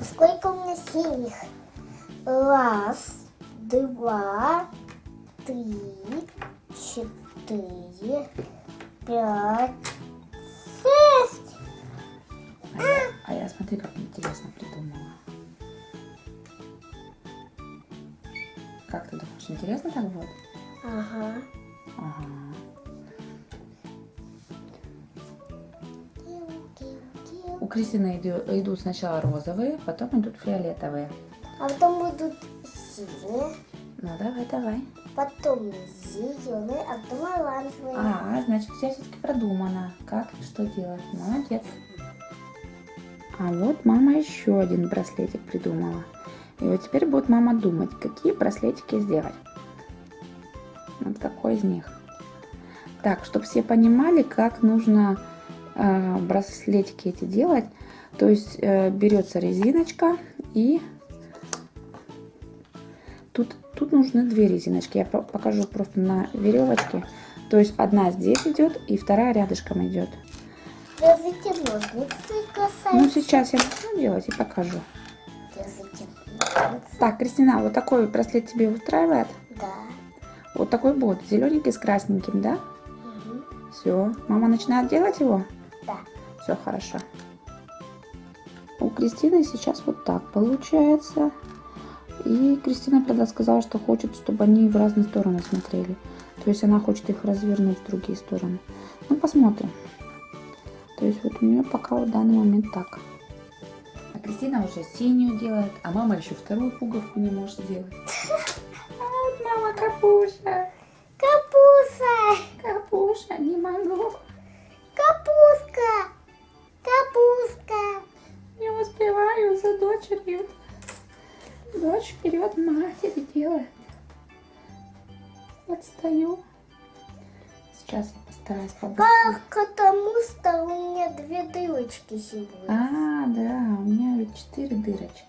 Сколько у меня синих? Раз, два, три, четыре, пять, шесть. А я смотри, как интересно придумала. Как ты думаешь, интересно так будет? Ага. Ага. У Кристины идут сначала розовые, потом идут фиолетовые. А потом будут синие, Ну давай. потом зеленые, а потом оранжевые. Значит, у тебя все-таки продумано, как и что делать. Молодец. А вот мама еще один браслетик придумала. И вот теперь будет мама думать, какие браслетики сделать. Вот какой из них. Так, чтобы все понимали, как нужно браслетики эти делать. То есть берется резиночка и тут нужны две резиночки. Я покажу просто на веревочке. То есть одна здесь идет и вторая рядышком идет. Держите ножницы, касаются. Ну сейчас я начну делать и покажу. Держите ножницы. Так, Кристина, вот такой браслет тебе устраивает? Да. Вот такой будет, зелененький с красненьким, да? Угу. Все, мама начинает делать его? Да. Все хорошо. У Кристины сейчас вот так получается. И Кристина, правда, сказала, что хочет, чтобы они в разные стороны смотрели. То есть она хочет их развернуть в другие стороны. Ну, посмотрим. То есть вот у нее пока в данный момент так. А Кристина уже синюю делает, а мама еще вторую пуговку не может сделать. Вот мама Капуша. Капуста. Капуша, не могу. Капустка. Капустка. Не успеваю за дочерью. Дочь вперед матери делает. Отстаю. Сейчас я постараюсь побыстрее. Потому что у меня две дырочки сегодня. Да, у меня ведь 4 дырочки.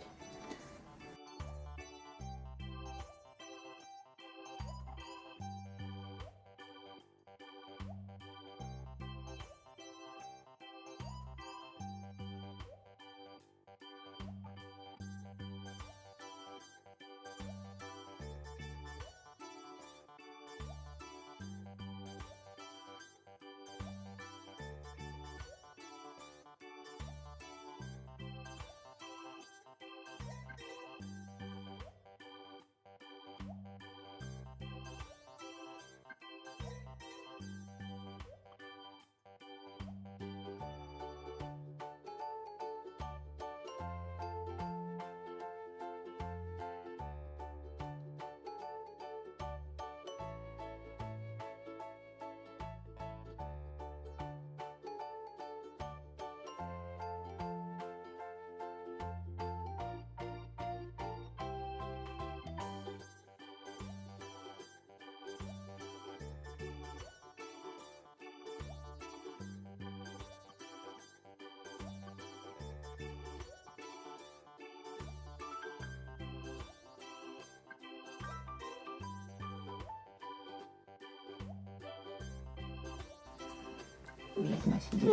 Ведьма сидит.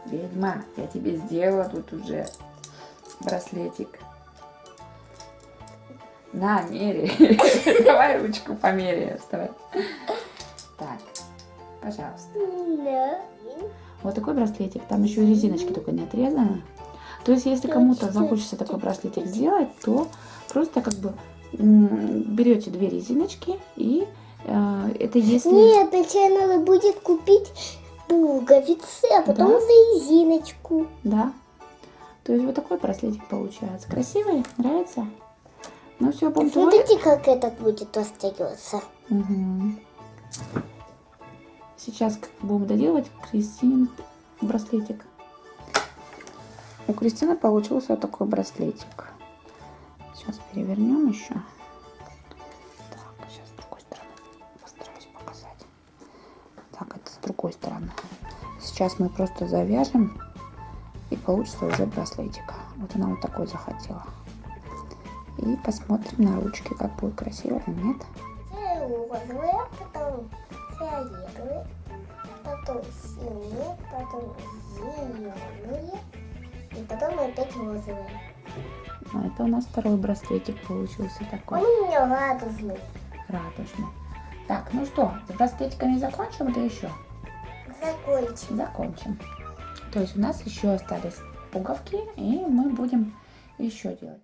Ведьма, я тебе сделала тут уже браслетик. На, меряй. Давай ручку померяем. Вставай. Так, пожалуйста. Да. Вот такой браслетик. Там еще и резиночки только не отрезаны. То есть, если кому-то захочется такой браслетик сделать, то просто как бы берете две резиночки и это если... Нет, сначала надо будет купить пуговицы, а потом Да. за резиночку. Да. То есть вот такой браслетик получается. Красивый? Нравится? Ну все, будем твой. Смотрите, как этот будет растягиваться. Угу. Сейчас будем доделывать Кристинин браслетик. У Кристины получился вот такой браслетик. Сейчас перевернем еще. Так, сейчас с другой стороны постараюсь показать. Так, это с другой стороны. Сейчас мы просто завяжем и получится уже браслетик. Вот она вот такой захотела. И посмотрим на ручки, как будет красиво или нет. Розовая, потом фиолетовые, потом синие, потом зеленые и потом опять розовые. А это у нас второй браслетик получился такой. Он у меня радужный. Радужный. Так, ну что, с браслетиками закончим или еще? Закончим. Закончим. То есть у нас еще остались пуговки, и мы будем еще делать.